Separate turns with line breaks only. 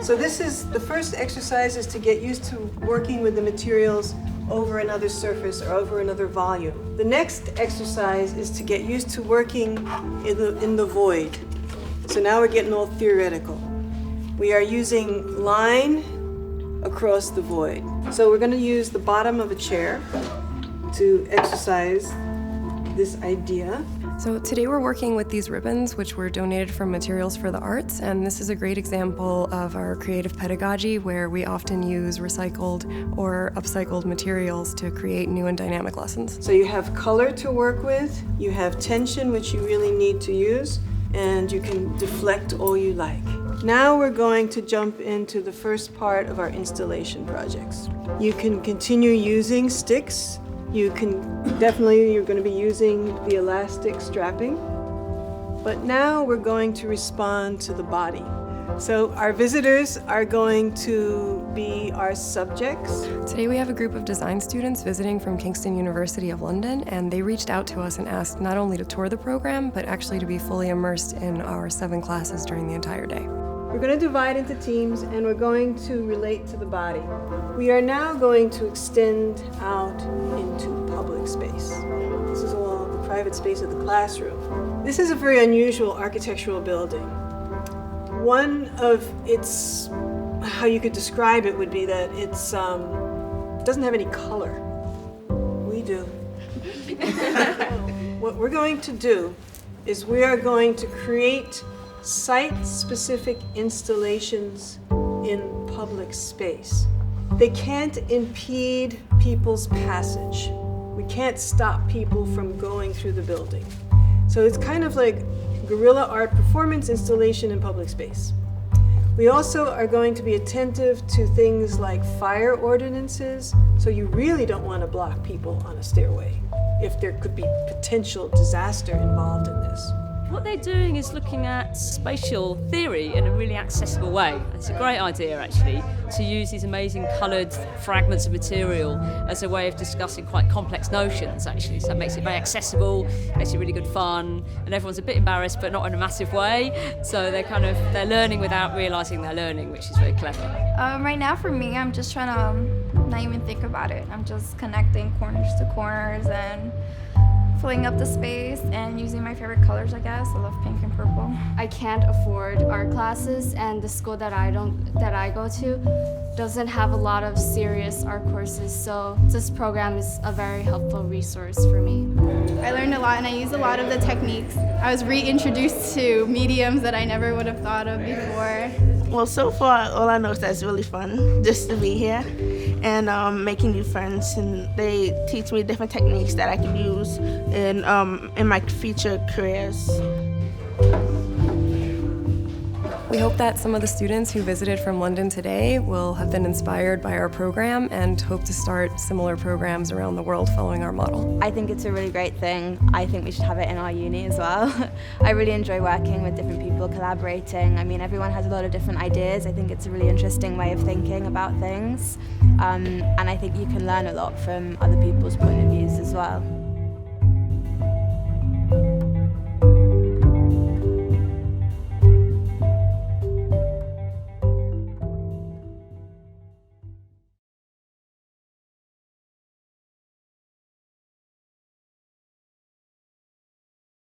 So this is, the first exercise is to get used to working with the materials over another surface or over another volume. The next exercise is to get used to working in the void. So now we're getting all theoretical. We are using line across the void. So we're going to use the bottom of a chair to exercise this idea.
So today we're working with these ribbons, which were donated from Materials for the Arts, and this is a great example of our creative pedagogy where we often use recycled or upcycled materials to create new and dynamic lessons.
So you have color to work with, you have tension, which you really need to use, and you can deflect all you like. Now we're going to jump into the first part of our installation projects. You can continue using sticks. You're going to be using the elastic strapping. But now we're going to respond to the body. So our visitors are going to be our subjects.
Today we have a group of design students visiting from Kingston University of London, and they reached out to us and asked not only to tour the program, but actually to be fully immersed in our 7 classes during the entire day.
We're going to divide into teams and we're going to relate to the body. We are now going to extend out into public space. This is all the private space of the classroom. This is a very unusual architectural building. One of its, how you could describe it would be that it doesn't have any color. We do. What we're going to do is we are going to create site-specific installations in public space. They can't impede people's passage. We can't stop people from going through the building. So it's kind of like guerrilla art performance installation in public space. We also are going to be attentive to things like fire ordinances, so you really don't want to block people on a stairway if there could be potential disaster involved in this.
What they're doing is looking at spatial theory in a really accessible way. It's a great idea, actually, to use these amazing coloured fragments of material as a way of discussing quite complex notions, actually. So it makes it very accessible, makes it really good fun, and everyone's a bit embarrassed, but not in a massive way. So they're learning without realising they're learning, which is very clever.
Right now, for me, I'm just trying to not even think about it. I'm just connecting corners to corners and filling up the space and using my favorite colors, I guess. I love pink and purple.
I can't afford art classes, and the school that I go to doesn't have a lot of serious art courses, so this program is a very helpful resource for me.
I learned a lot and I used a lot of the techniques. I was reintroduced to mediums that I never would have thought of before.
Well, so far, all I know is that it's really fun just to be here and making new friends, and they teach me different techniques that I can use in my future careers.
We hope that some of the students who visited from London today will have been inspired by our program and hope to start similar programs around the world following our model.
I think it's a really great thing. I think we should have it in our uni as well. I really enjoy working with different people, collaborating. I mean, everyone has a lot of different ideas. I think it's a really interesting way of thinking about things. And I think you can learn a lot from other people's point of views as well.